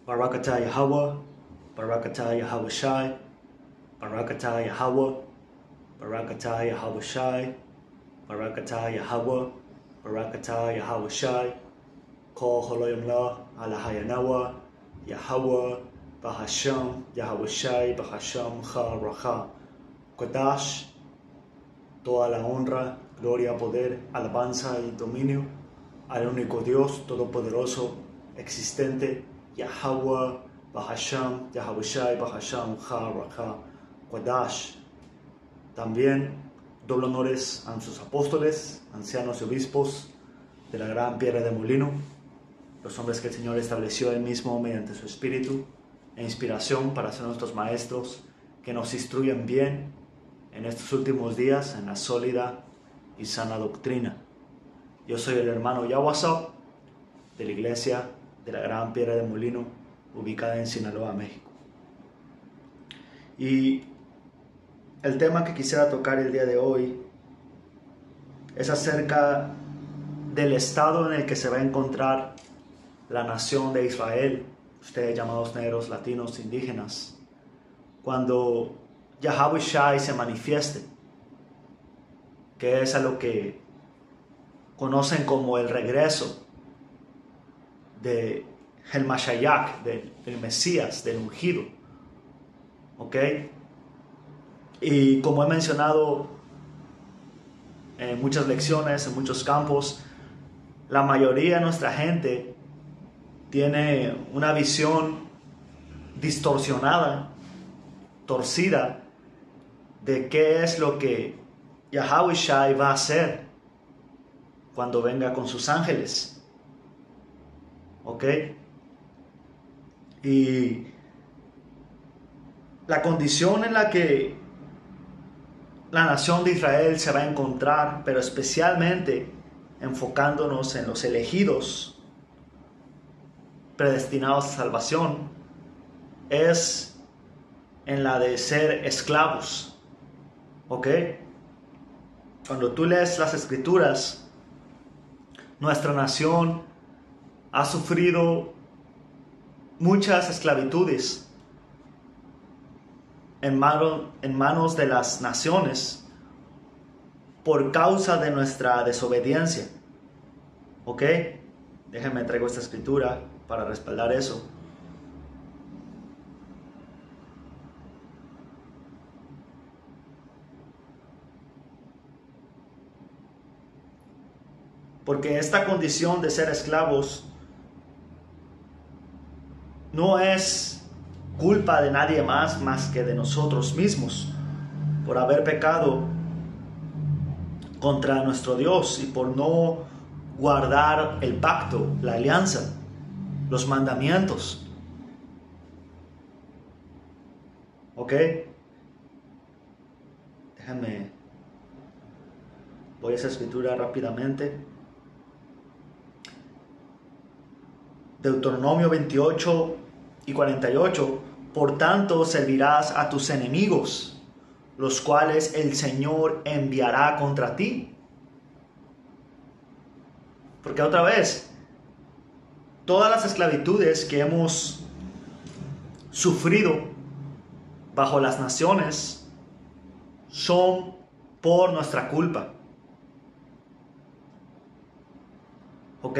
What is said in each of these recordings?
Barakatah Yahweh, Barakatah Yahweh Shai, Barakatah Yahweh, Barakatah Yahweh Shai, Barakatah Yahweh, Barakatah Yahweh Shai, Kol Holoyim La, Alahayanawa, Yahweh, Bahasham, Yahweh Shai, Bahasham, Ha, Racha, Kodash, toda la honra, gloria, poder, alabanza y dominio al único Dios todopoderoso, existente, Yahweh, Bahasham, Yahweh Shai, Bahasham, Ha, Racha, Kodash. También doble honores a sus apóstoles, ancianos y obispos de la gran piedra de molino, los hombres que el Señor estableció Él mismo mediante su espíritu e inspiración para ser nuestros maestros, que nos instruyen bien en estos últimos días en la sólida y sana doctrina. Yo soy el hermano Yawasop de la iglesia de la gran piedra de molino, ubicada en Sinaloa, México. Y el tema que quisiera tocar el día de hoy es acerca del estado en el que se va a encontrar la nación de Israel, ustedes llamados negros, latinos, indígenas, cuando Yahweh Shai se manifieste, que es a lo que conocen como el regreso de el Mashiach, del Mesías, del ungido. ¿Ok? Y como he mencionado en muchas lecciones, en muchos campos, la mayoría de nuestra gente tiene una visión distorsionada, torcida, de qué es lo que Yahweh Shai va a hacer cuando venga con sus ángeles. ¿Ok? Y la condición en la que la nación de Israel se va a encontrar, pero especialmente enfocándonos en los elegidos predestinados a salvación, es en la de ser esclavos. ¿Ok? Cuando tú lees las escrituras, nuestra nación ha sufrido muchas esclavitudes en manos de las naciones por causa de nuestra desobediencia. ¿Ok? Déjenme traigo esta escritura para respaldar eso. Porque esta condición de ser esclavos no es culpa de nadie más que de nosotros mismos, por haber pecado contra nuestro Dios y por no guardar el pacto, la alianza, los mandamientos. ¿Ok? Déjame, voy a esa escritura rápidamente. Deuteronomio 28 y 48. Por tanto servirás a tus enemigos, los cuales el Señor enviará contra ti. Porque otra vez, todas las esclavitudes que hemos sufrido bajo las naciones son por nuestra culpa. ¿Ok?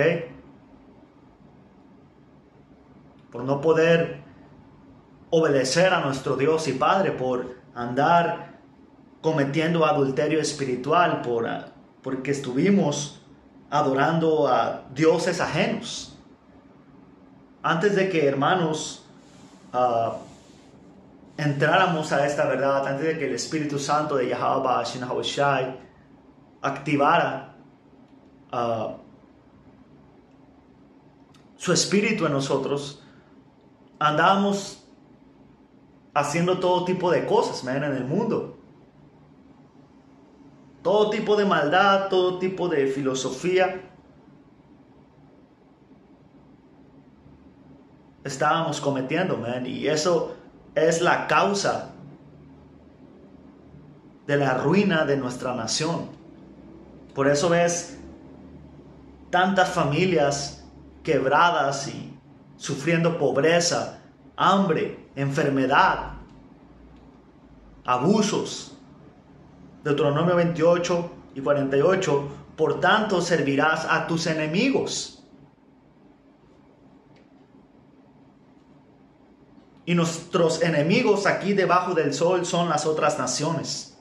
Por no poder obedecer a nuestro Dios y Padre, por andar cometiendo adulterio espiritual, porque estuvimos adorando a dioses ajenos. Antes de que, hermanos, entráramos a esta verdad, antes de que el Espíritu Santo de Yahweh Shai activara su espíritu en nosotros, andábamos haciendo todo tipo de cosas, en el mundo. Todo tipo de maldad, todo tipo de filosofía. Estábamos cometiendo, y eso es la causa de la ruina de nuestra nación. Por eso ves tantas familias quebradas y sufriendo pobreza, hambre, enfermedad, abusos. Deuteronomio 28 y 48, por tanto servirás a tus enemigos. Y nuestros enemigos aquí debajo del sol son las otras naciones.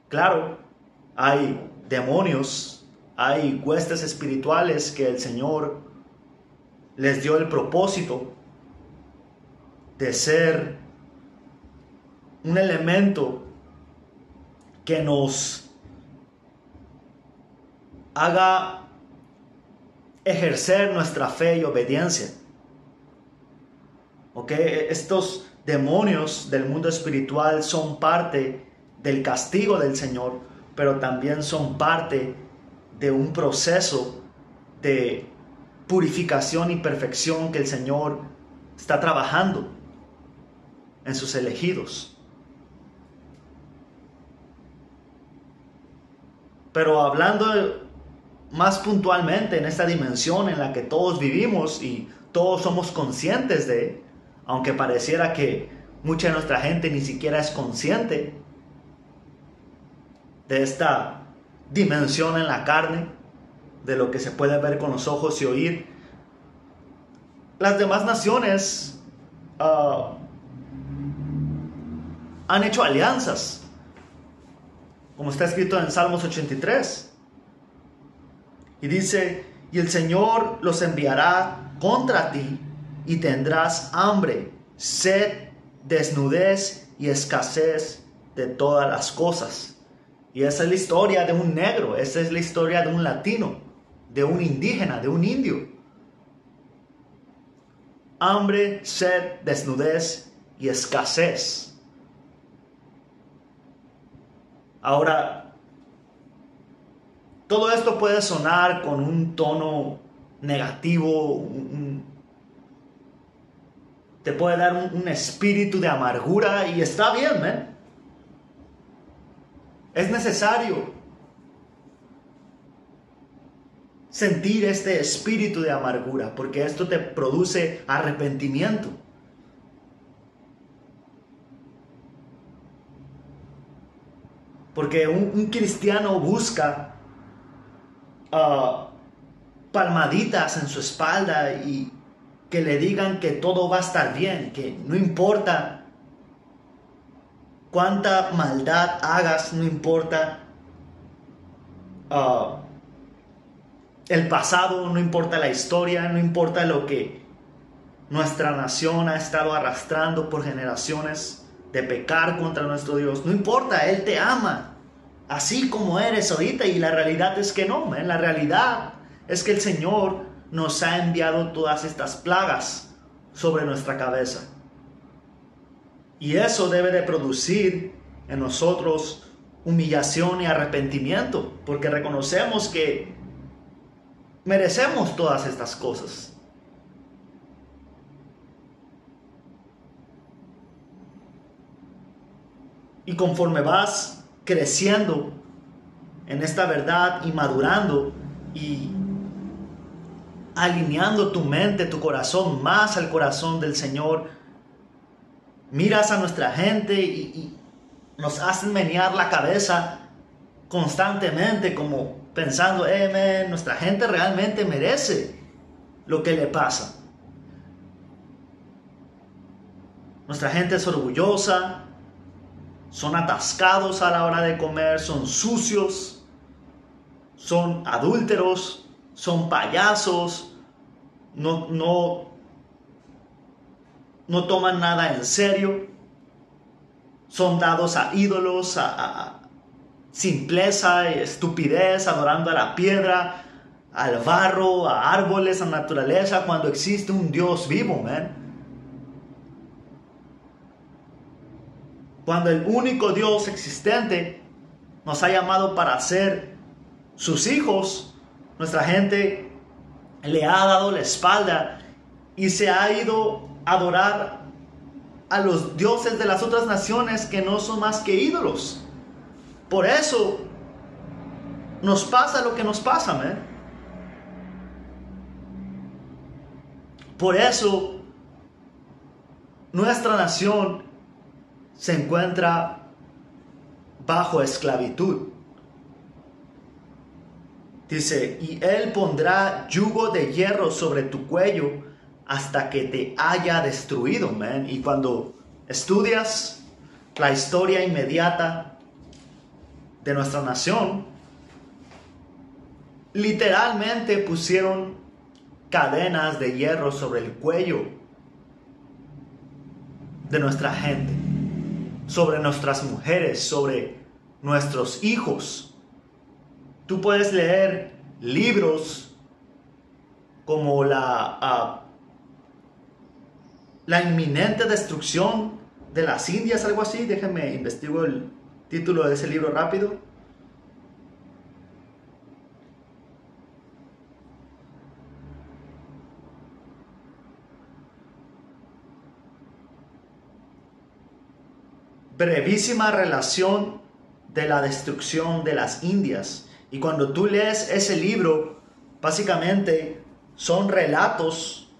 Claro, hay demonios, hay huestes espirituales que el Señor les dio el propósito de ser un elemento que nos haga ejercer nuestra fe y obediencia. Estos demonios del mundo espiritual son parte del castigo del Señor, pero también son parte de un proceso de purificación y perfección que el Señor está trabajando en sus elegidos. Pero hablando más puntualmente en esta dimensión en la que todos vivimos y todos somos conscientes de, aunque pareciera que mucha de nuestra gente ni siquiera es consciente de esta dimensión en la carne, de lo que se puede ver con los ojos y oír. Las demás naciones han hecho alianzas, como está escrito en Salmos 83. Y dice, y el Señor los enviará contra ti, y tendrás hambre, sed, desnudez y escasez de todas las cosas. Y esa es la historia de un negro, esa es la historia de un latino, de un indígena, de un indio. Hambre, sed, desnudez y escasez. Ahora, todo esto puede sonar con un tono negativo, te puede dar un espíritu de amargura, y está bien, ¿eh? Es necesario sentir este espíritu de amargura, porque esto te produce arrepentimiento. Porque un cristiano busca palmaditas en su espalda y que le digan que todo va a estar bien, que no importa cuánta maldad hagas, no importa el pasado, no importa la historia, no importa lo que nuestra nación ha estado arrastrando por generaciones de pecar contra nuestro Dios. No importa, Él te ama así como eres ahorita, y la realidad es que no, la realidad es que el Señor nos ha enviado todas estas plagas sobre nuestra cabeza. Y eso debe de producir en nosotros humillación y arrepentimiento, porque reconocemos que merecemos todas estas cosas. Y conforme vas creciendo en esta verdad y madurando y alineando tu mente, tu corazón más al corazón del Señor, miras a nuestra gente y nos hacen menear la cabeza constantemente, como pensando, nuestra gente realmente merece lo que le pasa. Nuestra gente es orgullosa, son atascados a la hora de comer, son sucios, son adúlteros, son payasos, no toman nada en serio, son dados a ídolos, a simpleza, estupidez, adorando a la piedra, al barro, a árboles, a naturaleza, cuando existe un Dios vivo, Cuando el único Dios existente nos ha llamado para ser sus hijos, nuestra gente le ha dado la espalda y se ha ido a adorar a los dioses de las otras naciones que no son más que ídolos. Por eso nos pasa lo que nos pasa, Por eso nuestra nación se encuentra bajo esclavitud. Dice, y él pondrá yugo de hierro sobre tu cuello hasta que te haya destruido, man. Y cuando estudias la historia inmediata de nuestra nación, literalmente pusieron cadenas de hierro sobre el cuello de nuestra gente, sobre nuestras mujeres, sobre nuestros hijos. Tú puedes leer libros como la inminente destrucción de las Indias, algo así. Déjenme investigo el título de ese libro rápido. Brevísima relación de la destrucción de las Indias. Y cuando tú lees ese libro, básicamente son relatos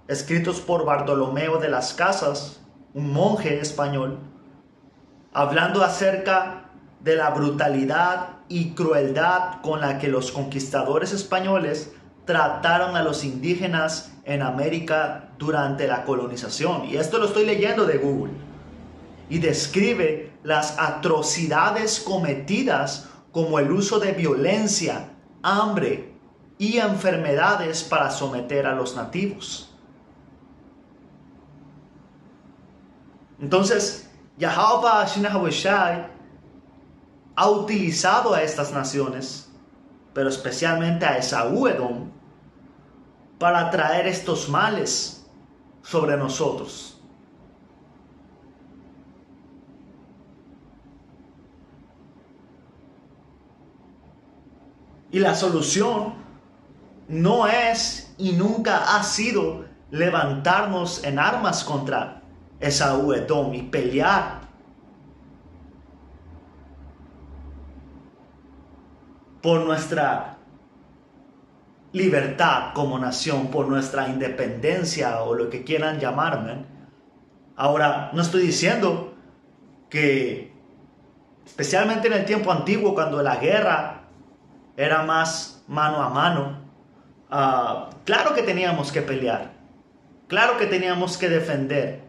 escritos por Bartolomeo de las Casas, un monje español, hablando acerca de la brutalidad y crueldad con la que los conquistadores españoles trataron a los indígenas en América durante la colonización. Y esto lo estoy leyendo de Google. Y describe las atrocidades cometidas, como el uso de violencia, hambre y enfermedades para someter a los nativos. Entonces, Yahweh Shai ha utilizado a estas naciones, pero especialmente a Esaú Edom, para traer estos males sobre nosotros. Y la solución no es y nunca ha sido levantarnos en armas contra Esaú Edom y pelear por nuestra libertad como nación, por nuestra independencia o lo que quieran llamarme. Ahora, no estoy diciendo que, especialmente en el tiempo antiguo, cuando la guerra era más mano a mano, claro que teníamos que pelear, claro que teníamos que defender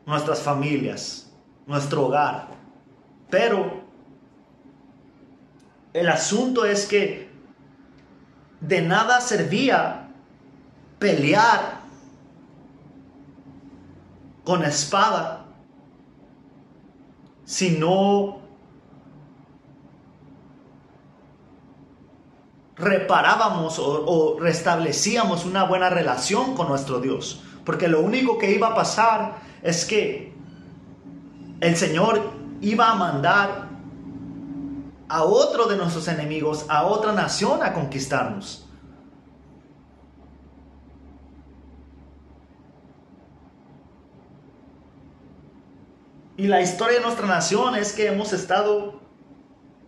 nuestras familias, nuestro hogar, pero el asunto es que de nada servía pelear con espada si no reparábamos o restablecíamos una buena relación con nuestro Dios. Porque lo único que iba a pasar es que el Señor iba a mandar a otro de nuestros enemigos, a otra nación, a conquistarnos. Y la historia de nuestra nación es que hemos estado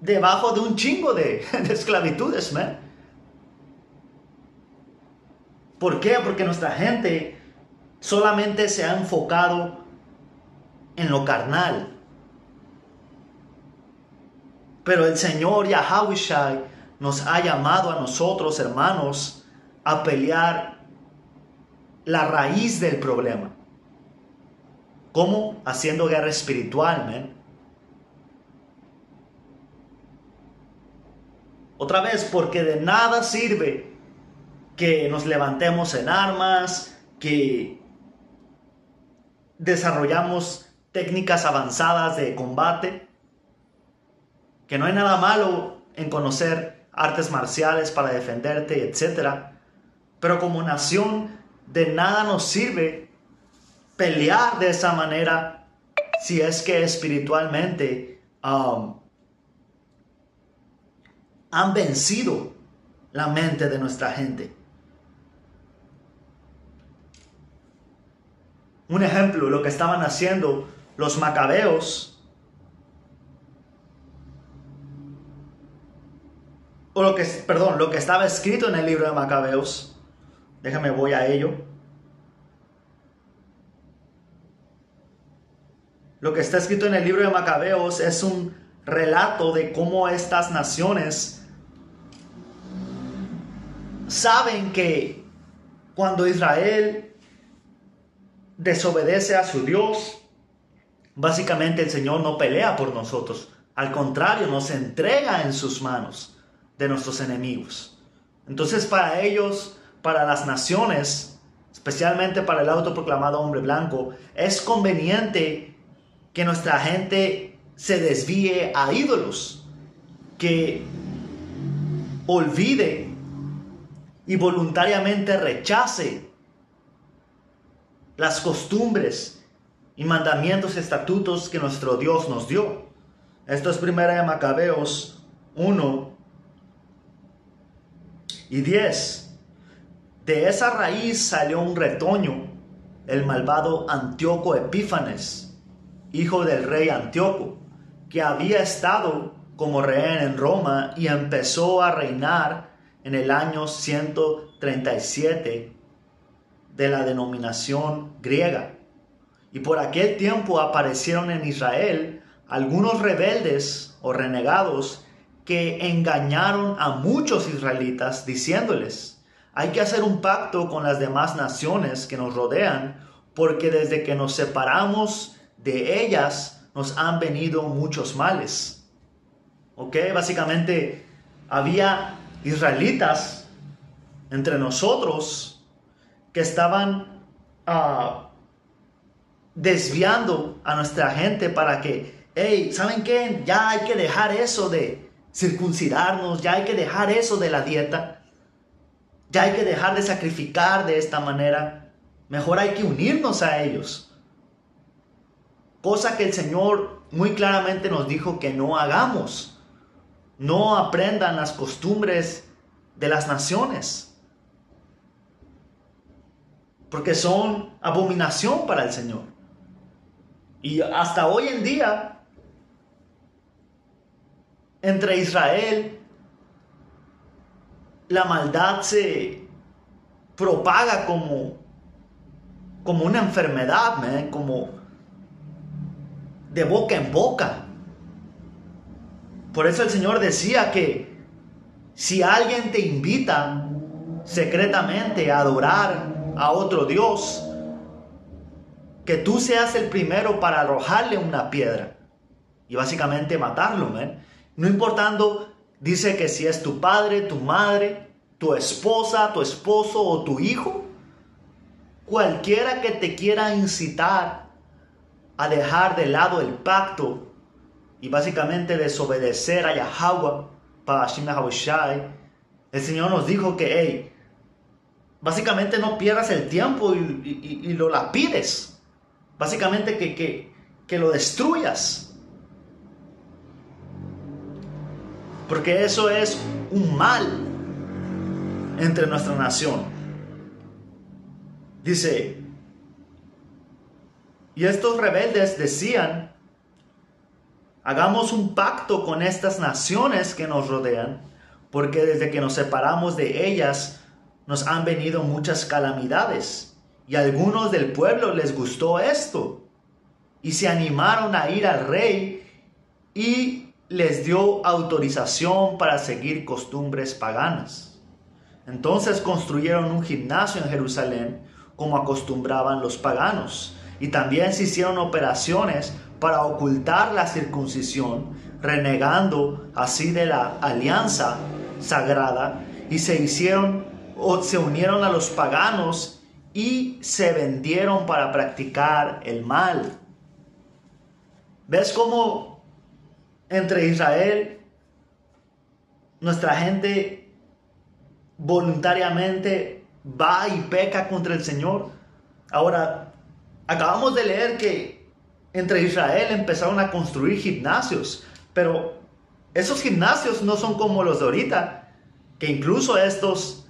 debajo de un chingo de esclavitudes, man. ¿Por qué? Porque nuestra gente solamente se ha enfocado en lo carnal. Pero el Señor Yahweh nos ha llamado a nosotros, hermanos, a pelear la raíz del problema. ¿Cómo? Haciendo guerra espiritual, man. Otra vez, porque de nada sirve que nos levantemos en armas, que desarrollamos técnicas avanzadas de combate, que no hay nada malo en conocer artes marciales para defenderte, etc. Pero como nación, de nada nos sirve pelear de esa manera si es que espiritualmente han vencido la mente de nuestra gente. Un ejemplo, lo que estaban haciendo los macabeos, lo que estaba escrito en el libro de Macabeos, Déjame, voy a ello. Lo que está escrito en el libro de Macabeos es un relato de cómo estas naciones saben que cuando Israel desobedece a su Dios, básicamente el Señor no pelea por nosotros. Al contrario, nos entrega en sus manos de nuestros enemigos. Entonces para ellos, para las naciones, especialmente para el autoproclamado hombre blanco, es conveniente que nuestra gente se desvíe a ídolos, que olvide y voluntariamente rechace las costumbres y mandamientos y estatutos que nuestro Dios nos dio. Esto es 1 de Macabeos 1:10. De esa raíz salió un retoño, el malvado Antíoco Epífanes, hijo del rey Antíoco, que había estado como rehén en Roma y empezó a reinar en el año 137 de la denominación griega. Y por aquel tiempo aparecieron en Israel algunos rebeldes o renegados que engañaron a muchos israelitas diciéndoles: hay que hacer un pacto con las demás naciones que nos rodean, porque desde que nos separamos de ellas nos han venido muchos males. ¿Ok? Básicamente había israelitas entre nosotros que estaban desviando a nuestra gente para que, hey, ¿saben qué? Ya hay que dejar eso de circuncidarnos, ya hay que dejar eso de la dieta, ya hay que dejar de sacrificar de esta manera, mejor hay que unirnos a ellos. Cosa que el Señor muy claramente nos dijo que no hagamos. No aprendan las costumbres de las naciones, porque son abominación para el Señor. Y hasta hoy en día, entre Israel, la maldad se propaga como una enfermedad, como de boca en boca. Por eso el Señor decía que si alguien te invita secretamente a adorar a otro Dios, que tú seas el primero para arrojarle una piedra y básicamente matarlo, no importando, dice que si es tu padre, tu madre, tu esposa, tu esposo o tu hijo, cualquiera que te quiera incitar a dejar de lado el pacto y básicamente desobedecer a Yahweh, Parashim Yahawashi, el Señor nos dijo que, hey, básicamente no pierdas el tiempo y lo lapides. Básicamente que lo destruyas. Porque eso es un mal entre nuestra nación. Dice, y estos rebeldes decían: hagamos un pacto con estas naciones que nos rodean, porque desde que nos separamos de ellas nos han venido muchas calamidades. Y a algunos del pueblo les gustó esto, y se animaron a ir al rey, y les dio autorización para seguir costumbres paganas. Entonces construyeron un gimnasio en Jerusalén, como acostumbraban los paganos. Y también se hicieron operaciones para ocultar la circuncisión, renegando así de la alianza sagrada, y se unieron a los paganos y se vendieron para practicar el mal. ¿Ves cómo entre Israel, nuestra gente voluntariamente va y peca contra el Señor? Ahora, acabamos de leer que entre Israel empezaron a construir gimnasios, pero esos gimnasios no son como los de ahorita, que incluso estos,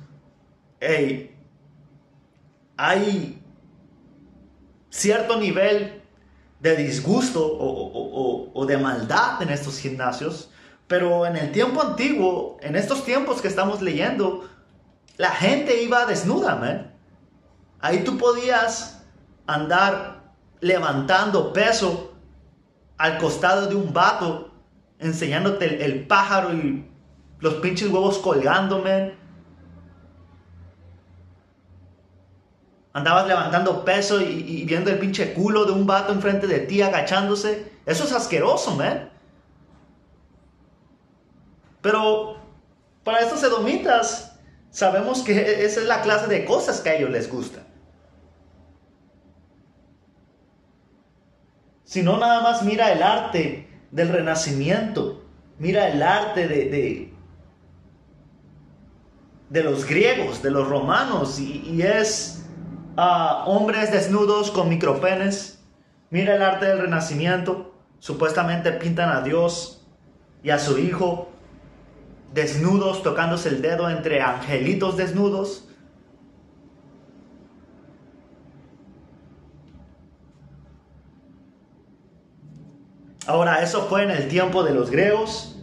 hay cierto nivel de disgusto o de maldad en estos gimnasios, pero en el tiempo antiguo, en estos tiempos que estamos leyendo, la gente iba desnuda, man. Ahí tú podías andar levantando peso al costado de un vato, enseñándote el pájaro y los pinches huevos colgando, man. Andabas levantando peso y viendo el pinche culo de un vato enfrente de ti agachándose. Eso es asqueroso, man. Pero para estos edomitas sabemos que esa es la clase de cosas que a ellos les gusta. Si no, nada más mira el arte del Renacimiento. Mira el arte de los griegos, de los romanos. Y es hombres desnudos con micropenes. Mira el arte del Renacimiento. Supuestamente pintan a Dios y a su Hijo desnudos, tocándose el dedo entre angelitos desnudos. Ahora, eso fue en el tiempo de los griegos.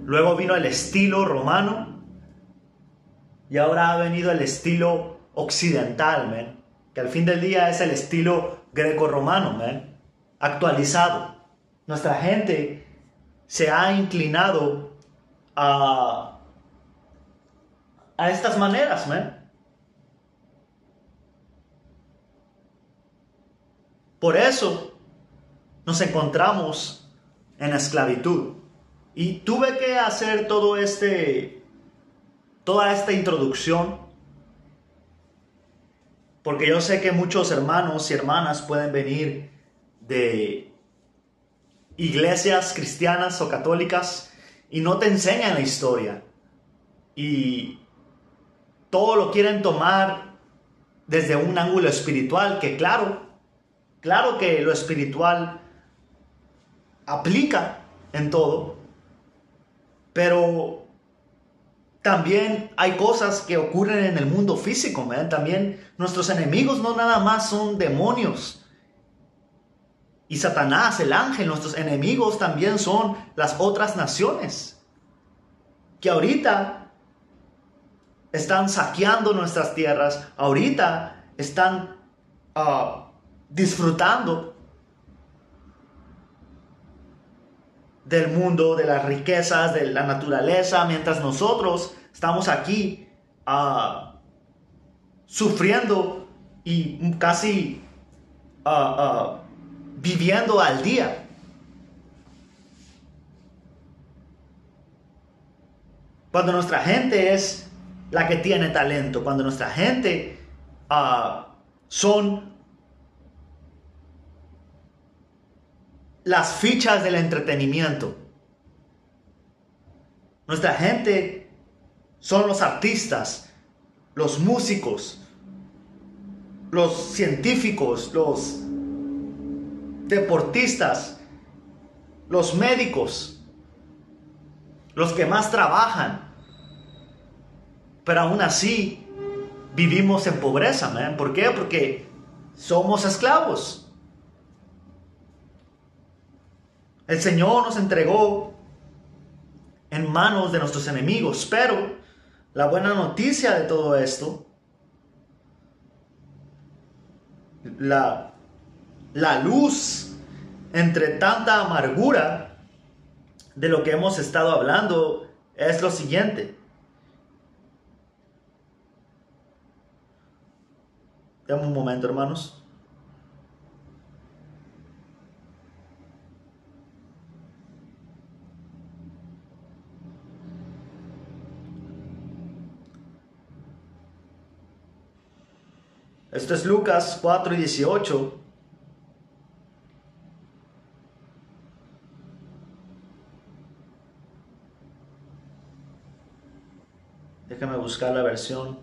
Luego vino el estilo romano. Y ahora ha venido el estilo occidental, man. Que al fin del día es el estilo greco-romano, man. Actualizado. Nuestra gente se ha inclinado a estas maneras, man. Por eso nos encontramos en esclavitud. Y tuve que hacer toda esta introducción, porque yo sé que muchos hermanos y hermanas pueden venir de iglesias cristianas o católicas y no te enseñan la historia. Y todo lo quieren tomar desde un ángulo espiritual, que claro que lo espiritual aplica en todo, pero también hay cosas que ocurren en el mundo físico, man. También nuestros enemigos no nada más son demonios y Satanás, el ángel. Nuestros enemigos también son las otras naciones que ahorita están saqueando nuestras tierras, ahorita están disfrutando del mundo, de las riquezas, de la naturaleza, mientras nosotros estamos aquí sufriendo y casi viviendo al día. Cuando nuestra gente es la que tiene talento, cuando nuestra gente son las fichas del entretenimiento. Nuestra gente son los artistas, los músicos, los científicos, los deportistas, los médicos, los que más trabajan. Pero aún así vivimos en pobreza, man. ¿Por qué? Porque somos esclavos. El Señor nos entregó en manos de nuestros enemigos, pero la buena noticia de todo esto, la luz entre tanta amargura de lo que hemos estado hablando, es lo siguiente. Dame un momento, hermanos. Esto es Lucas 4:18. Déjame buscar la versión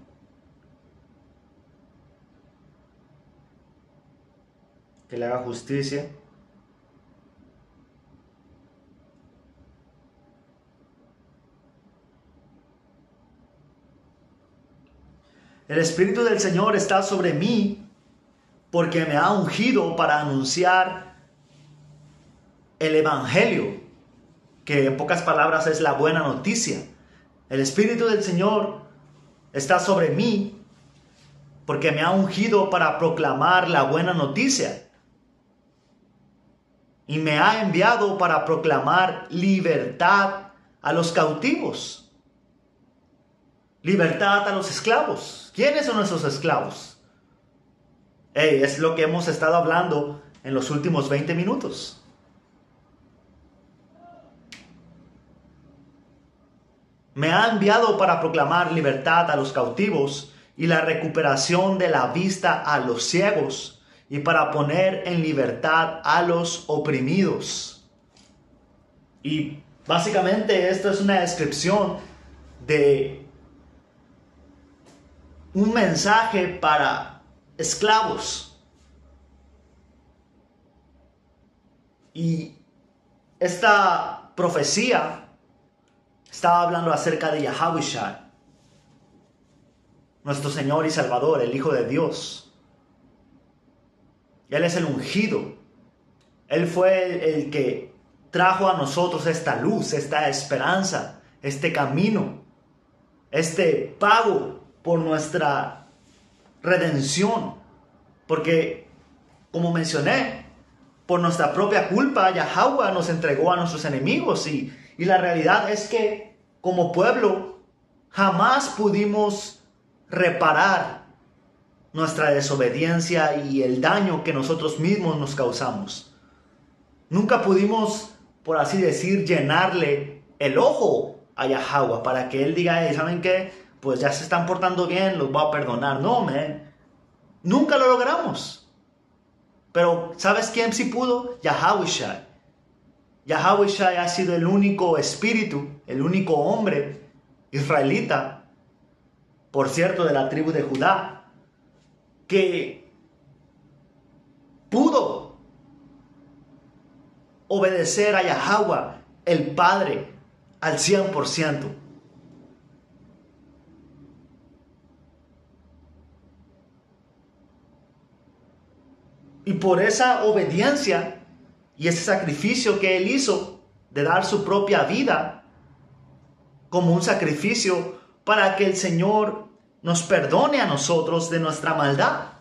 que le haga justicia. El Espíritu del Señor está sobre mí porque me ha ungido para anunciar el Evangelio, que en pocas palabras es la buena noticia. El Espíritu del Señor está sobre mí porque me ha ungido para proclamar la buena noticia. Y me ha enviado para proclamar libertad a los cautivos. Libertad a los esclavos. ¿Quiénes son esos esclavos? Es lo que hemos estado hablando en los últimos 20 minutos. Me ha enviado para proclamar libertad a los cautivos y la recuperación de la vista a los ciegos y para poner en libertad a los oprimidos. Y básicamente esto es una descripción de un mensaje para esclavos. Y esta profecía estaba hablando acerca de Yahawashi, nuestro Señor y Salvador, el Hijo de Dios. Él es el ungido. Él fue el que trajo a nosotros esta luz, esta esperanza, este camino, este pago por nuestra redención. Porque, como mencioné, por nuestra propia culpa, Yahweh nos entregó a nuestros enemigos. Y la realidad es que, como pueblo, jamás pudimos reparar nuestra desobediencia y el daño que nosotros mismos nos causamos. Nunca pudimos, por así decir, llenarle el ojo a Yahweh para que Él diga, hey, ¿saben qué? Pues ya se están portando bien, los voy a perdonar. No, man. Nunca lo logramos. Pero, ¿sabes quién sí pudo? Yahawashi. Yahawashi ha sido el único espíritu, el único hombre israelita, por cierto, de la tribu de Judá, que pudo obedecer a Yahweh, el Padre, al 100%. Y por esa obediencia y ese sacrificio que Él hizo de dar su propia vida como un sacrificio para que el Señor nos perdone a nosotros de nuestra maldad.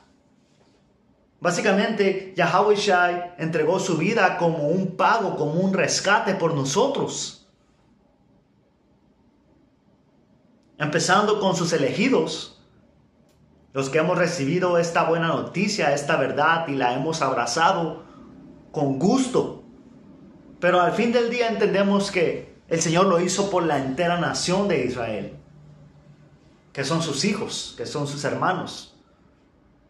Básicamente, Yahawashi entregó su vida como un pago, como un rescate por nosotros. Empezando con sus elegidos, los que hemos recibido esta buena noticia, esta verdad y la hemos abrazado con gusto. Pero al fin del día entendemos que el Señor lo hizo por la entera nación de Israel, que son sus hijos, que son sus hermanos.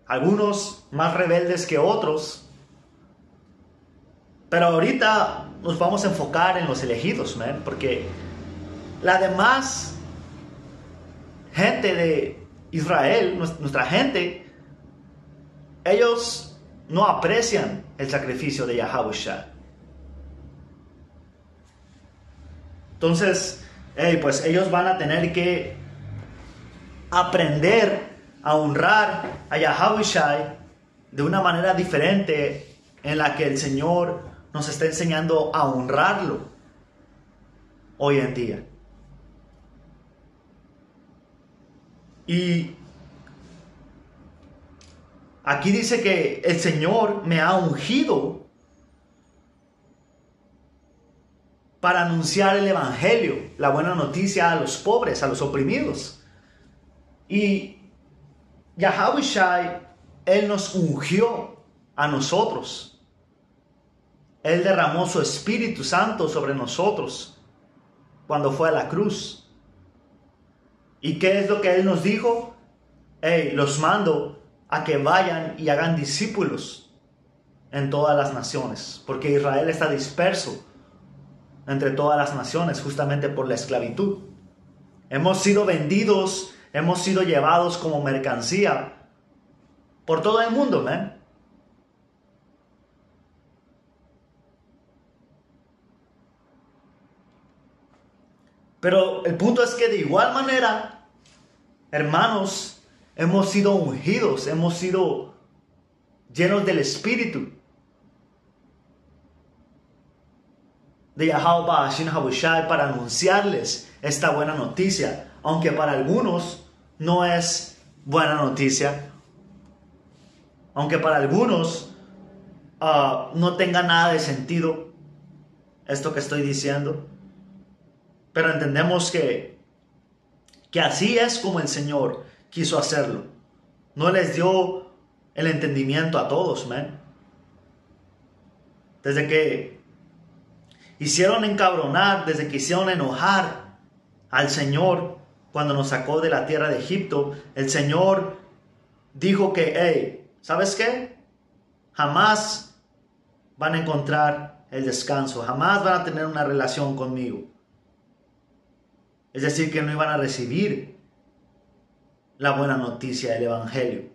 Algunos más rebeldes que otros. Pero ahorita nos vamos a enfocar en los elegidos, man, porque la demás gente de Israel, nuestra gente, ellos no aprecian el sacrificio de Yahawashi. Entonces, pues ellos van a tener que aprender a honrar a Yahawashi de una manera diferente en la que el Señor nos está enseñando a honrarlo hoy en día. Y aquí dice que el Señor me ha ungido para anunciar el evangelio, la buena noticia a los pobres, a los oprimidos. Y Yahawashi, Él nos ungió a nosotros. Él derramó su Espíritu Santo sobre nosotros cuando fue a la cruz. ¿Y qué es lo que Él nos dijo? Hey, los mando a que vayan y hagan discípulos en todas las naciones, porque Israel está disperso entre todas las naciones justamente por la esclavitud. Hemos sido vendidos, hemos sido llevados como mercancía por todo el mundo, man. Pero el punto es que de igual manera, hermanos, hemos sido ungidos, hemos sido llenos del Espíritu. de Yahweh Ba'ashin Habushai para anunciarles esta buena noticia, aunque para algunos no es buena noticia, aunque para algunos no tenga nada de sentido esto que estoy diciendo, pero entendemos que así es como el Señor quiso hacerlo. No les dio el entendimiento a todos, man. Desde que hicieron encabronar, desde que hicieron enojar al Señor cuando nos sacó de la tierra de Egipto, el Señor dijo que, hey, ¿sabes qué? Jamás van a encontrar el descanso, jamás van a tener una relación conmigo. Es decir, que no iban a recibir la buena noticia del Evangelio.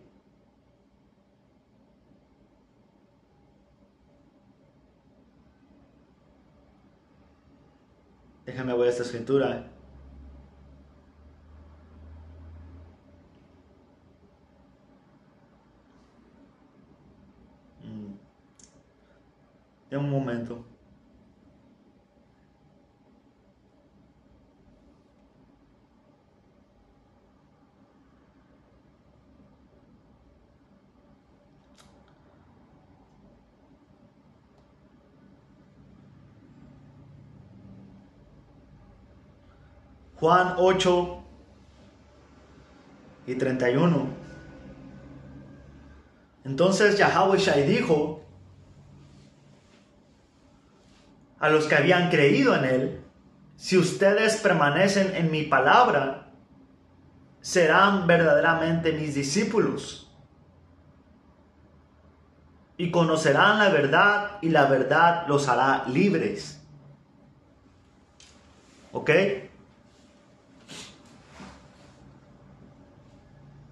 Déjame ver esta escritura. En un momento. Juan 8:31. Entonces Yahweh Shai dijo a los que habían creído en él: si ustedes permanecen en mi palabra, serán verdaderamente mis discípulos y conocerán la verdad, y la verdad los hará libres. ¿Ok?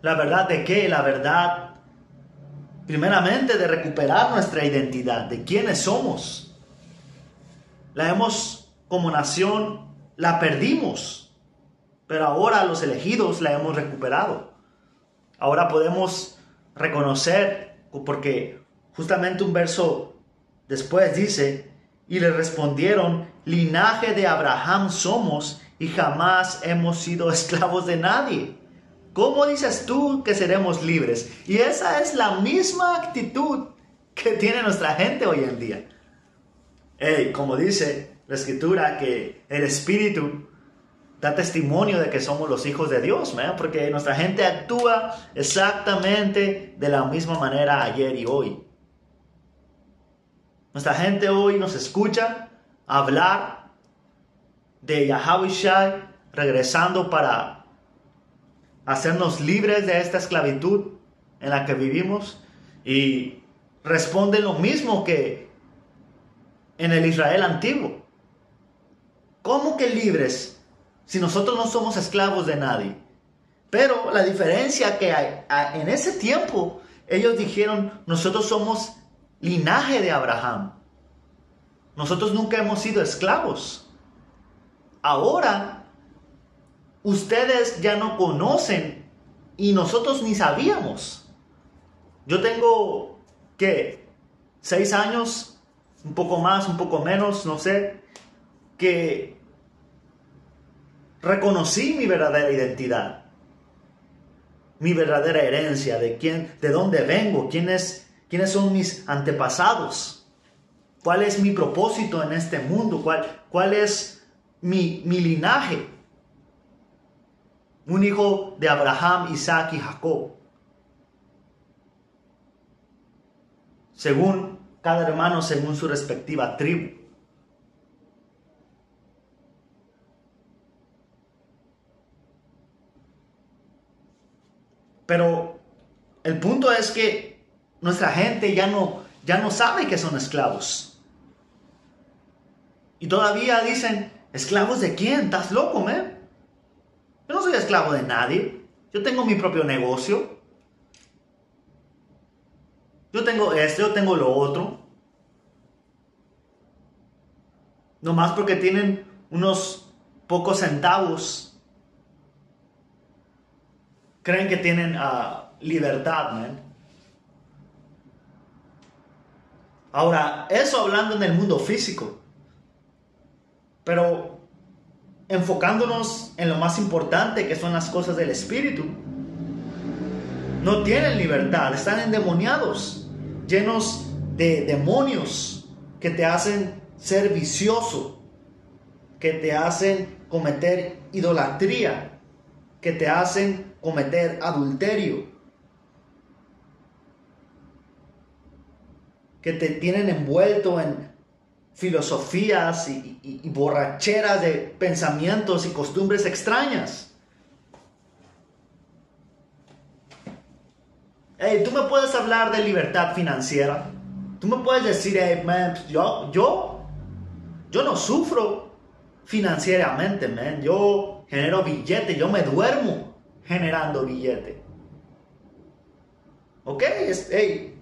¿La verdad de qué? La verdad, primeramente, de recuperar nuestra identidad, de quiénes somos. Como nación, la perdimos, pero ahora los elegidos la hemos recuperado. Ahora podemos reconocer, porque justamente un verso después dice: y le respondieron, linaje de Abraham somos y jamás hemos sido esclavos de nadie. ¿Cómo dices tú que seremos libres? Y esa es la misma actitud que tiene nuestra gente hoy en día. Como dice la Escritura, que el Espíritu da testimonio de que somos los hijos de Dios, ¿verdad? Porque nuestra gente actúa exactamente de la misma manera ayer y hoy. Nuestra gente hoy nos escucha hablar de Yahweh Shai regresando para hacernos libres de esta esclavitud en la que vivimos, y responde lo mismo que en el Israel antiguo. ¿Cómo que libres si nosotros no somos esclavos de nadie? Pero la diferencia que hay, en ese tiempo ellos dijeron: nosotros somos linaje de Abraham, nosotros nunca hemos sido esclavos. Ahora ustedes ya no conocen y nosotros ni sabíamos. Yo tengo, ¿qué? 6 años, un poco más, un poco menos, no sé, que reconocí mi verdadera identidad, mi verdadera herencia, de dónde vengo, quiénes son mis antepasados, cuál es mi propósito en este mundo, cuál es mi linaje. Un hijo de Abraham, Isaac y Jacob. Según cada hermano, según su respectiva tribu. Pero el punto es que nuestra gente ya no sabe que son esclavos. Y todavía dicen: ¿esclavos de quién? ¿Estás loco, man? Yo no soy esclavo de nadie. Yo tengo mi propio negocio. Yo tengo esto, yo tengo lo otro. Nomás porque tienen unos pocos centavos, creen que tienen libertad, man. Ahora, eso hablando en el mundo físico. Pero enfocándonos en lo más importante, que son las cosas del espíritu, no tienen libertad, están endemoniados, llenos de demonios que te hacen ser vicioso, que te hacen cometer idolatría, que te hacen cometer adulterio, que te tienen envuelto en filosofías y borracheras de pensamientos y costumbres extrañas. Hey, tú me puedes hablar de libertad financiera. Tú me puedes decir, hey, man, yo no sufro financieramente, man. Yo genero billete, yo me duermo generando billete. Ok, hey,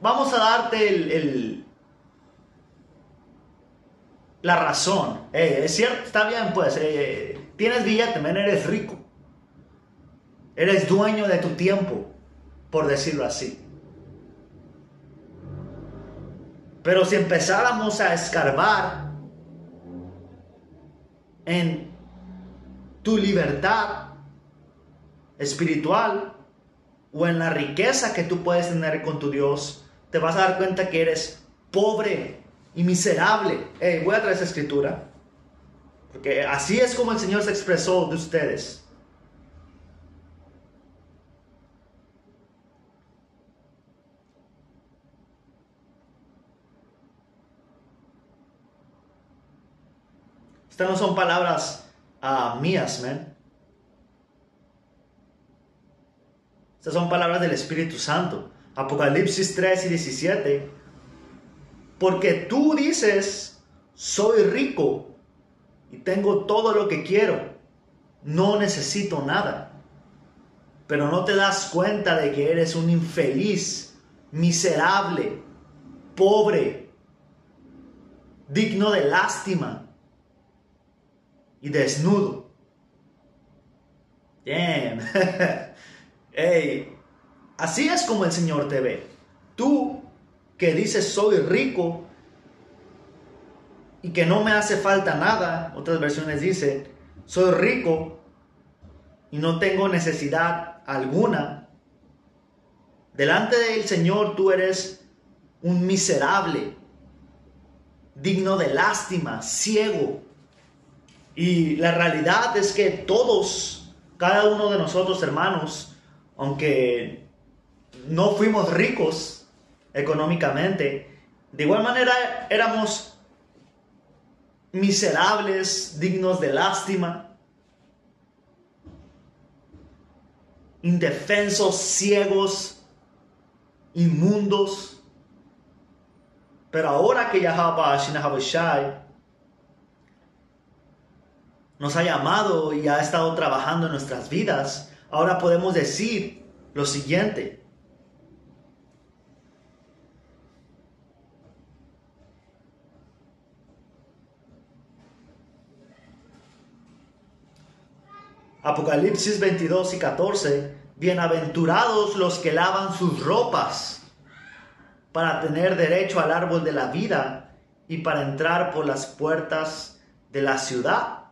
vamos a darte la razón. Es cierto, está bien, pues. Tienes billete, man, eres rico. Eres dueño de tu tiempo, por decirlo así. Pero si empezáramos a escarbar en tu libertad espiritual o en la riqueza que tú puedes tener con tu Dios, te vas a dar cuenta que eres pobre y miserable. Voy a traer esa escritura, porque así es como el Señor se expresó de ustedes. Estas no son palabras mías, man. Estas son palabras del Espíritu Santo. Apocalipsis 3:17. Porque tú dices, soy rico y tengo todo lo que quiero. No necesito nada. Pero no te das cuenta de que eres un infeliz, miserable, pobre, digno de lástima y desnudo. Damn. Hey, así es como el Señor te ve. Tú que dices soy rico y que no me hace falta nada. Otras versiones dicen soy rico y no tengo necesidad alguna. Delante del Señor tú eres un miserable, digno de lástima, ciego. Y la realidad es que todos, cada uno de nosotros, hermanos, aunque no fuimos ricos económicamente, de igual manera éramos miserables, dignos de lástima, indefensos, ciegos, inmundos. Pero ahora que Yahweh Shai nos ha llamado y ha estado trabajando en nuestras vidas, ahora podemos decir lo siguiente: Apocalipsis 22:14. Bienaventurados los que lavan sus ropas para tener derecho al árbol de la vida y para entrar por las puertas de la ciudad.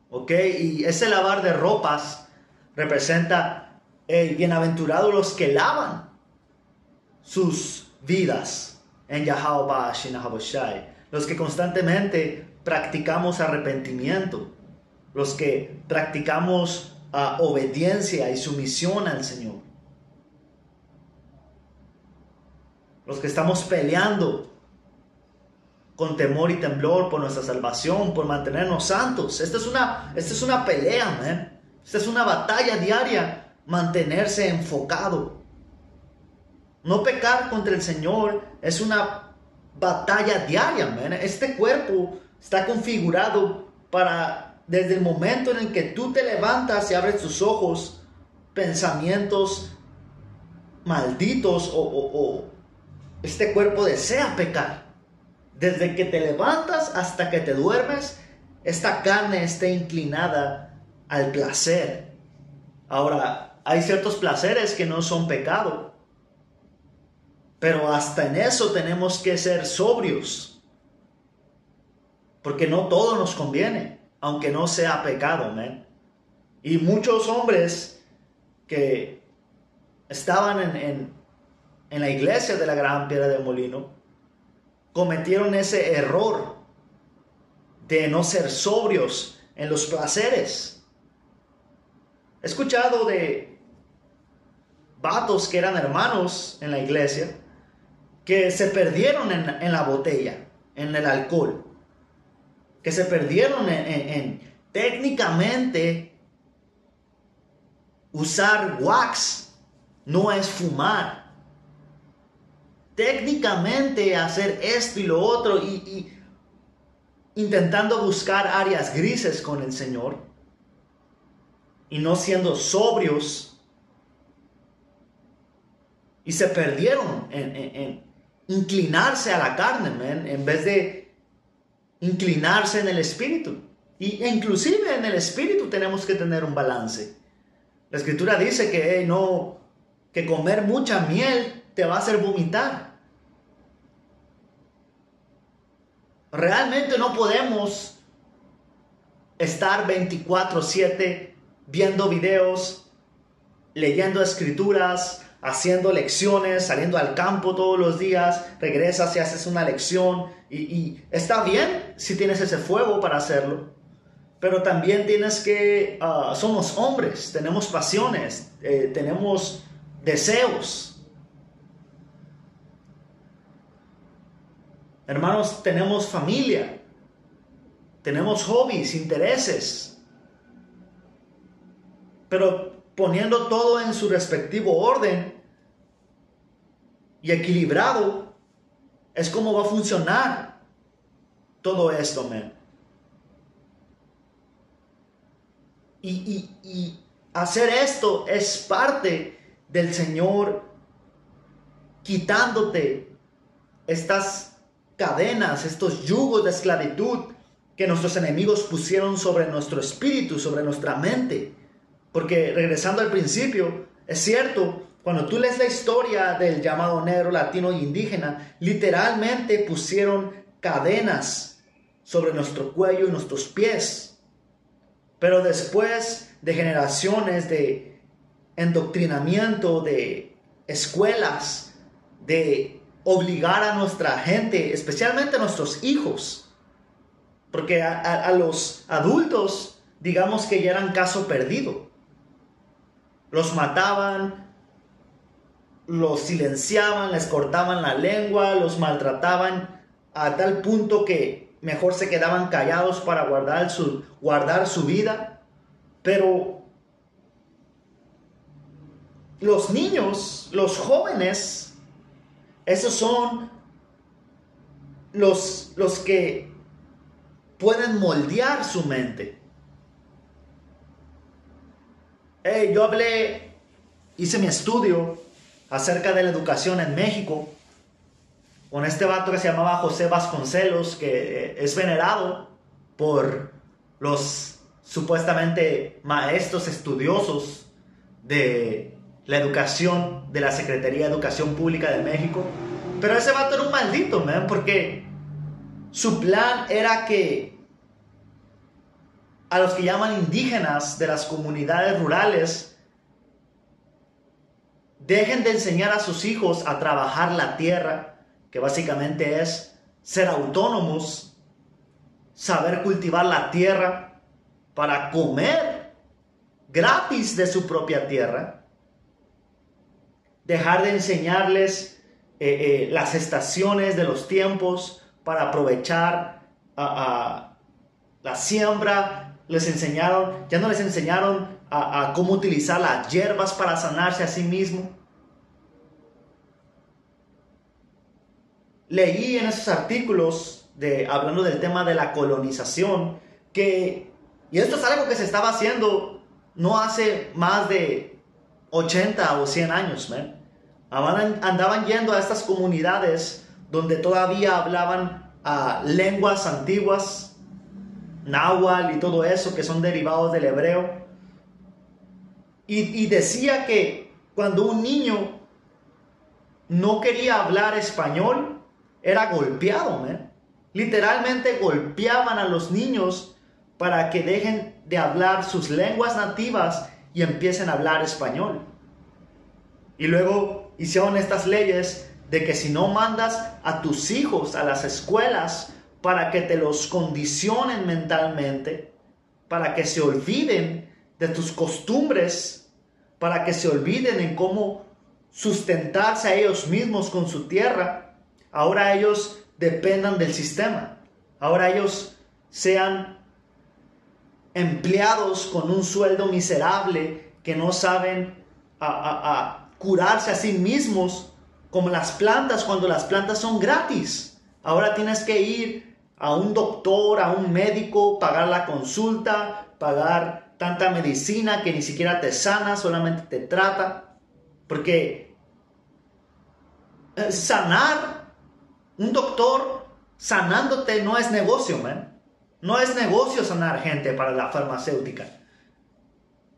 ¿Ok? Y ese lavar de ropas representa, bienaventurados los que lavan sus vidas en Yahweh Shai, los que constantemente practicamos arrepentimiento, los que practicamos obediencia y sumisión al Señor, los que estamos peleando con temor y temblor por nuestra salvación, por mantenernos santos. Esta es una pelea, man. Esta es una batalla diaria, mantenerse enfocado. No pecar contra el Señor es una batalla diaria, man. Este cuerpo está configurado para, desde el momento en el que tú te levantas y abres tus ojos, pensamientos malditos o este cuerpo desea pecar. Desde que te levantas hasta que te duermes, esta carne está inclinada al placer. Ahora, hay ciertos placeres que no son pecado, pero hasta en eso tenemos que ser sobrios, porque no todo nos conviene, aunque no sea pecado, man. Y muchos hombres que estaban en la iglesia de la Gran Piedra del Molino cometieron ese error de no ser sobrios en los placeres. He escuchado de vatos que eran hermanos en la iglesia que se perdieron en la botella, en el alcohol, que se perdieron en técnicamente usar wax no es fumar. Técnicamente hacer esto y lo otro y intentando buscar áreas grises con el Señor y no siendo sobrios, y se perdieron en inclinarse a la carne, man, en vez de inclinarse en el espíritu. E inclusive en el espíritu tenemos que tener un balance. La escritura dice que comer mucha miel te va a hacer vomitar. Realmente no podemos estar 24/7 viendo videos, leyendo escrituras, haciendo lecciones, saliendo al campo todos los días, regresas y haces una lección. Y está bien si tienes ese fuego para hacerlo. Pero también tienes que, somos hombres, tenemos pasiones, tenemos deseos. Hermanos, tenemos familia, tenemos hobbies, intereses. Pero poniendo todo en su respectivo orden y equilibrado, es como va a funcionar todo esto, man. Y hacer esto es parte del Señor quitándote estas cadenas, estos yugos de esclavitud que nuestros enemigos pusieron sobre nuestro espíritu, sobre nuestra mente. Porque regresando al principio, es cierto, cuando tú lees la historia del llamado negro, latino e indígena, literalmente pusieron cadenas sobre nuestro cuello y nuestros pies. Pero después de generaciones de endoctrinamiento, de escuelas, de obligar a nuestra gente, especialmente a nuestros hijos, porque a los adultos, digamos que ya eran caso perdido. Los mataban, los silenciaban, les cortaban la lengua, los maltrataban a tal punto que mejor se quedaban callados para guardar su vida. Pero los niños, los jóvenes, esos son los que pueden moldear su mente. Yo hice mi estudio acerca de la educación en México con este vato que se llamaba José Vasconcelos, que es venerado por los supuestamente maestros estudiosos de la educación de la Secretaría de Educación Pública de México. Pero ese vato era un maldito, man, porque su plan era que a los que llaman indígenas de las comunidades rurales dejen de enseñar a sus hijos a trabajar la tierra, que básicamente es ser autónomos, saber cultivar la tierra para comer gratis de su propia tierra, dejar de enseñarles las estaciones de los tiempos para aprovechar la siembra. Ya no les enseñaron a cómo utilizar las hierbas para sanarse a sí mismo. Leí en esos artículos hablando del tema de la colonización y esto es algo que se estaba haciendo no hace más de 80 o 100 años, man. Andaban yendo a estas comunidades donde todavía hablaban lenguas antiguas, náhuatl y todo eso, que son derivados del hebreo. Y decía que cuando un niño no quería hablar español, era golpeado, man. Literalmente golpeaban a los niños para que dejen de hablar sus lenguas nativas y empiecen a hablar español. Y luego hicieron estas leyes de que si no mandas a tus hijos a las escuelas para que te los condicionen mentalmente, para que se olviden de tus costumbres, para que se olviden en cómo sustentarse a ellos mismos con su tierra, ahora ellos dependan del sistema. Ahora ellos sean empleados con un sueldo miserable, que no saben curarse a sí mismos, como las plantas, cuando las plantas son gratis. Ahora tienes que ir a un doctor, a un médico, pagar la consulta, pagar tanta medicina que ni siquiera te sana, solamente te trata. Porque sanar, un doctor sanándote no es negocio, man. No es negocio sanar gente para la farmacéutica.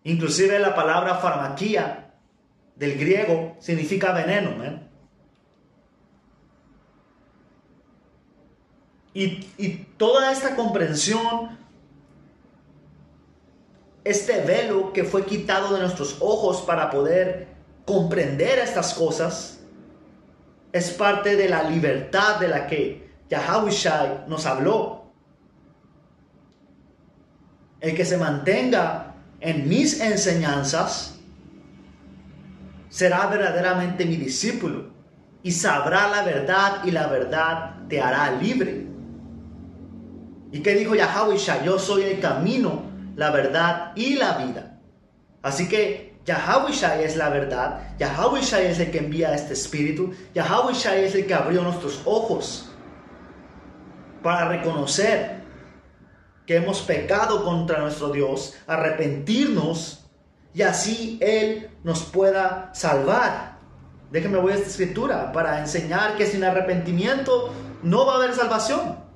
Inclusive la palabra farmaquía del griego significa veneno, man. Y toda esta comprensión, este velo que fue quitado de nuestros ojos para poder comprender estas cosas, es parte de la libertad de la que Yahawashi nos habló. El que se mantenga en mis enseñanzas será verdaderamente mi discípulo y sabrá la verdad, y la verdad te hará libre. ¿Y qué dijo Yahawashi? Yo soy el camino, la verdad y la vida. Así que Yahawashi es la verdad. Yahawashi es el que envía este espíritu. Yahawashi es el que abrió nuestros ojos para reconocer que hemos pecado contra nuestro Dios, arrepentirnos, y así Él nos pueda salvar. Déjenme voy a esta escritura para enseñar que sin arrepentimiento no va a haber salvación.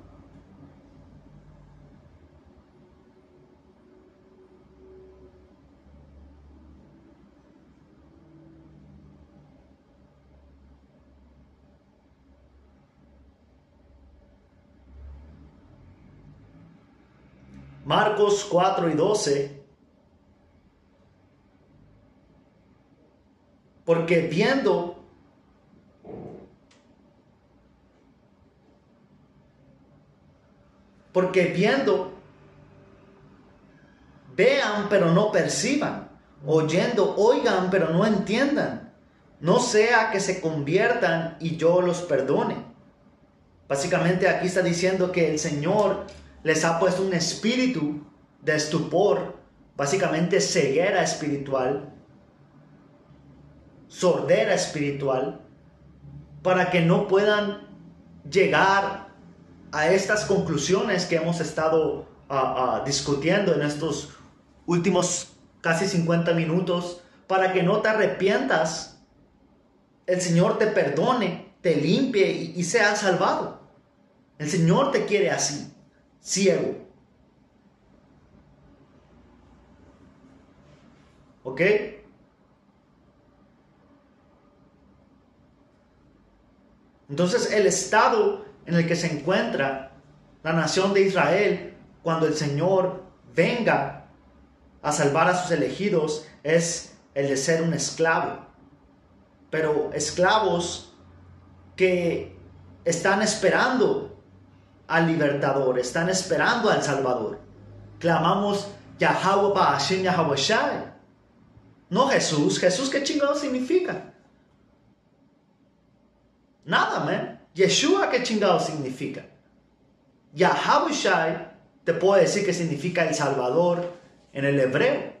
Marcos 4:12. Porque viendo, vean pero no perciban, oyendo, oigan pero no entiendan, no sea que se conviertan y yo los perdone. Básicamente aquí está diciendo que el Señor les ha puesto un espíritu de estupor, básicamente ceguera espiritual, sordera espiritual, para que no puedan llegar a estas conclusiones que hemos estado discutiendo en estos últimos casi 50 minutos, para que no te arrepientas, el Señor te perdone, te limpie y seas salvado. El Señor te quiere así, ciego. ¿Ok? Entonces el estado en el que se encuentra la nación de Israel cuando el Señor venga a salvar a sus elegidos es el de ser un esclavo. Pero esclavos que están esperando al libertador, están esperando al Salvador. Clamamos Yahweh Ba'ashem Yahawashi. No Jesús. Jesús, ¿qué chingado significa? Nada, man. Yeshua, ¿qué chingado significa? Yahawashi, te puedo decir que significa el Salvador en el hebreo.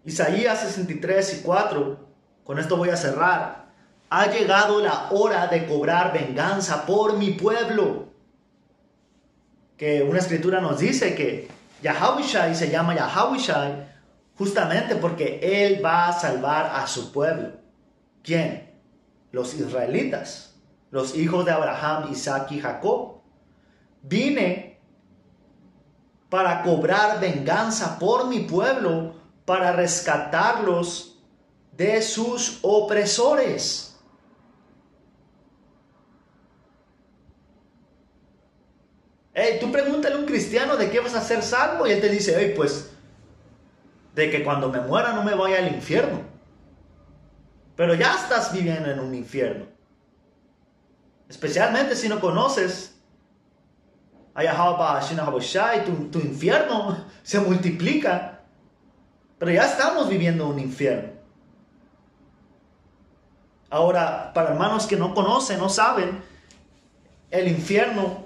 Isaías 63:4, con esto voy a cerrar. Ha llegado la hora de cobrar venganza por mi pueblo. Que una escritura nos dice que Yahawashi se llama Yahawashi justamente porque Él va a salvar a su pueblo. ¿Quién? Los israelitas, los hijos de Abraham, Isaac y Jacob. Vine para cobrar venganza por mi pueblo, para rescatarlos de sus opresores. Hey, tú pregúntale a un cristiano de qué vas a ser salvo y él te dice, hey, pues, de que cuando me muera no me vaya al infierno. Pero ya estás viviendo en un infierno. Especialmente si no conoces a Yahweh Shai, tu infierno se multiplica. Pero ya estamos viviendo un infierno. Ahora, para hermanos que no conocen, no saben, el infierno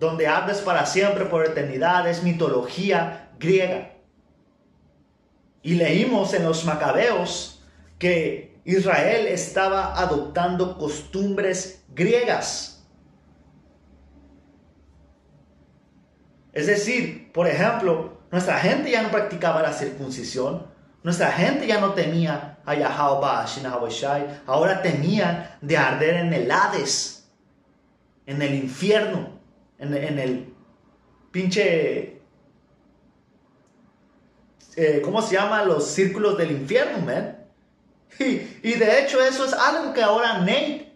donde ardes para siempre por eternidad es mitología griega. Y leímos en los Macabeos que Israel estaba adoptando costumbres griegas. Es decir, por ejemplo, nuestra gente ya no practicaba la circuncisión. Nuestra gente ya no temía a Yahweh, ahora temían de arder en el Hades, en el infierno, en el pinche... ¿cómo se llama? Los círculos del infierno, man. Y de hecho eso es algo que ahora Nate,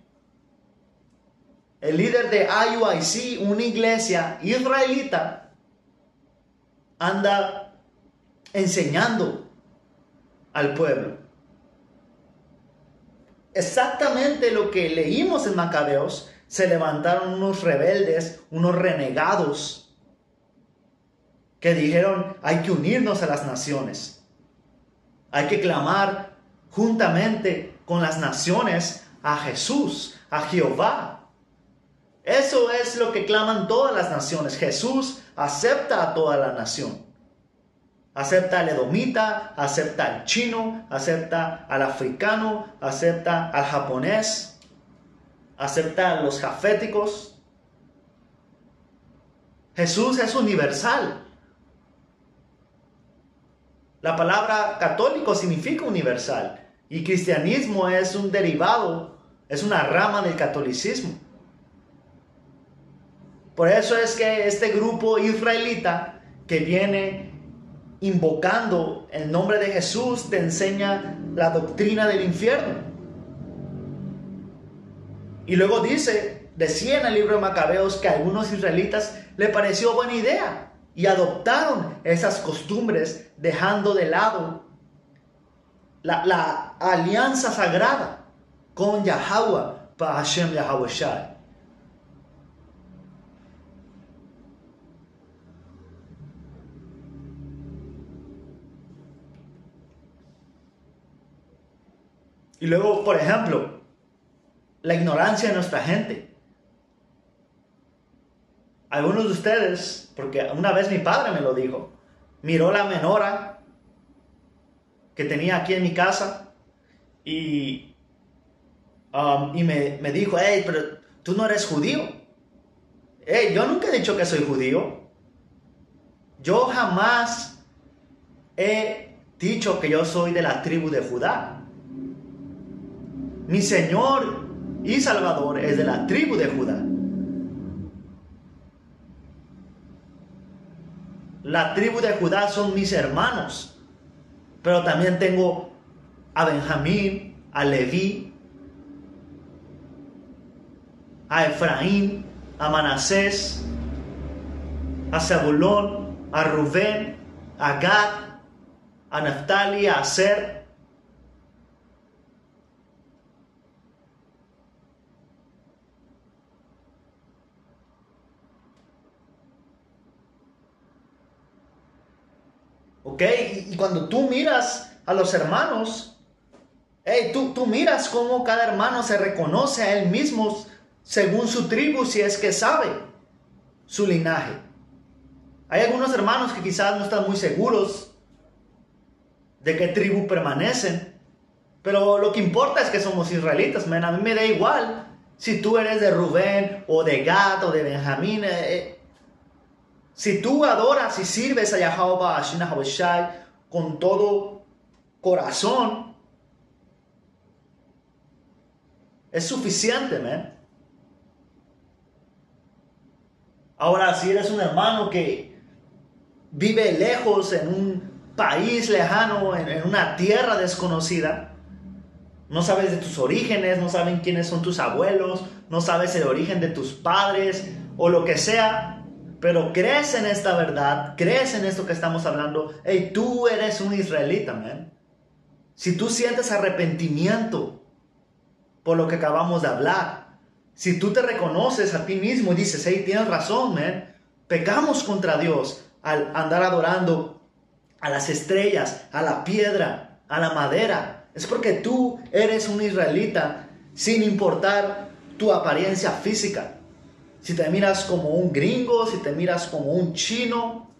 el líder de IUIC, una iglesia israelita, anda enseñando al pueblo. Exactamente lo que leímos en Macabeos, se levantaron unos rebeldes, unos renegados, que dijeron, hay que unirnos a las naciones. Hay que clamar juntamente con las naciones a Jesús, a Jehová. Eso es lo que claman todas las naciones. Jesús acepta a toda la nación. Acepta al edomita, acepta al chino, acepta al africano, acepta al japonés, acepta a los jaféticos. Jesús es universal. La palabra católico significa universal y cristianismo es un derivado, es una rama del catolicismo. Por eso es que este grupo israelita que viene invocando el nombre de Jesús te enseña la doctrina del infierno. Y luego decía en el libro de Macabeos que a algunos israelitas le pareció buena idea y adoptaron esas costumbres dejando de lado la alianza sagrada con Yahweh, para Hashem Yahweh Shai. Y luego, por ejemplo, la ignorancia de nuestra gente. Algunos de ustedes, porque una vez mi padre me lo dijo, miró la menora que tenía aquí en mi casa y me dijo, hey, pero tú no eres judío. Hey, yo nunca he dicho que soy judío. Yo jamás he dicho que yo soy de la tribu de Judá. Mi Señor y Salvador es de la tribu de Judá. La tribu de Judá son mis hermanos. Pero también tengo a Benjamín, a Leví, a Efraín, a Manasés, a Zabulón, a Rubén, a Gad, a Naftali, a Aser. ¿Ok? Y cuando tú miras a los hermanos, hey, tú miras cómo cada hermano se reconoce a él mismo según su tribu, si es que sabe su linaje. Hay algunos hermanos que quizás no están muy seguros de qué tribu permanecen, pero lo que importa es que somos israelitas, man. A mí me da igual si tú eres de Rubén o de Gad o de Benjamín. Si tú adoras y sirves a Yahweh Shai con todo corazón, es suficiente, man. Ahora, si eres un hermano que vive lejos en un país lejano, en una tierra desconocida. No sabes de tus orígenes, no saben quiénes son tus abuelos, no sabes el origen de tus padres o lo que sea, pero crees en esta verdad, crees en esto que estamos hablando. Hey, tú eres un israelita, man. Si tú sientes arrepentimiento por lo que acabamos de hablar, si tú te reconoces a ti mismo y dices, hey, tienes razón, man, pecamos contra Dios al andar adorando a las estrellas, a la piedra, a la madera, es porque tú eres un israelita sin importar tu apariencia física. Si te miras como un gringo, si te miras como un chino,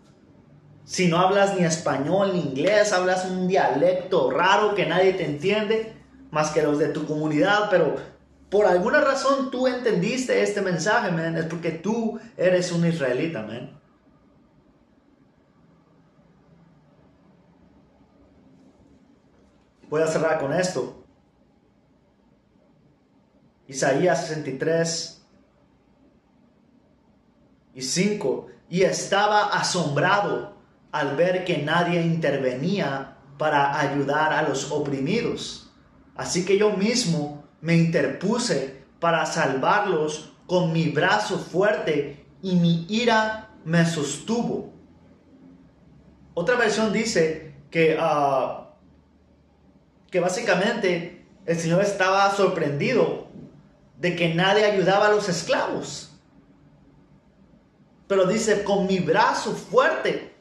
si no hablas ni español ni inglés, hablas un dialecto raro que nadie te entiende, más que los de tu comunidad, pero por alguna razón tú entendiste este mensaje, man, es porque tú eres un israelita, man. Voy a cerrar con esto. Isaías 63:5. Y estaba asombrado al ver que nadie intervenía para ayudar a los oprimidos. Así que yo mismo me interpuse para salvarlos con mi brazo fuerte y mi ira me sostuvo. Otra versión dice que básicamente el Señor estaba sorprendido de que nadie ayudaba a los esclavos. Pero dice, con mi brazo fuerte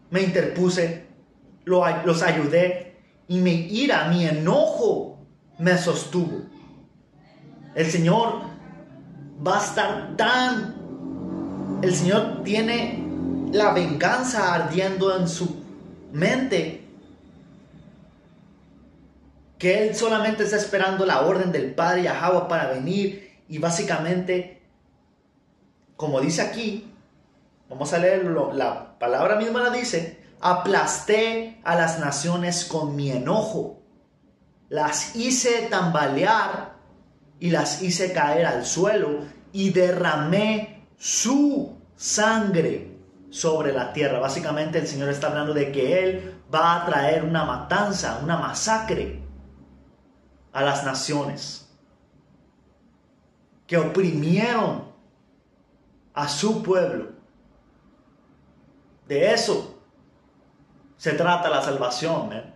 me interpuse, los ayudé y mi ira, mi enojo me sostuvo. El Señor va a estar el Señor tiene la venganza ardiendo en su mente, que Él solamente está esperando la orden del Padre Yahweh para venir y básicamente, como dice aquí, vamos a leerlo, la palabra misma la dice, aplasté a las naciones con mi enojo, las hice tambalear y las hice caer al suelo y derramé su sangre sobre la tierra. Básicamente el Señor está hablando de que Él va a traer una matanza, una masacre a las naciones que oprimieron a su pueblo. De eso se trata la salvación, ¿eh?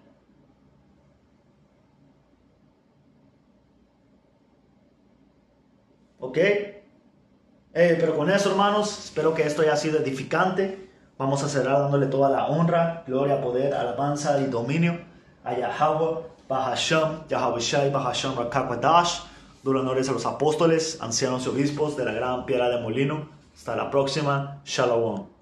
¿Ok? Pero con eso, hermanos, espero que esto haya sido edificante. Vamos a cerrar dándole toda la honra, gloria, poder, alabanza y dominio a Yahweh, Bahashem, Yahweh Shai, Bahashem, Rakakwadash. Duro honores a los apóstoles, ancianos y obispos de la gran piedra de molino. Hasta la próxima. Shalom.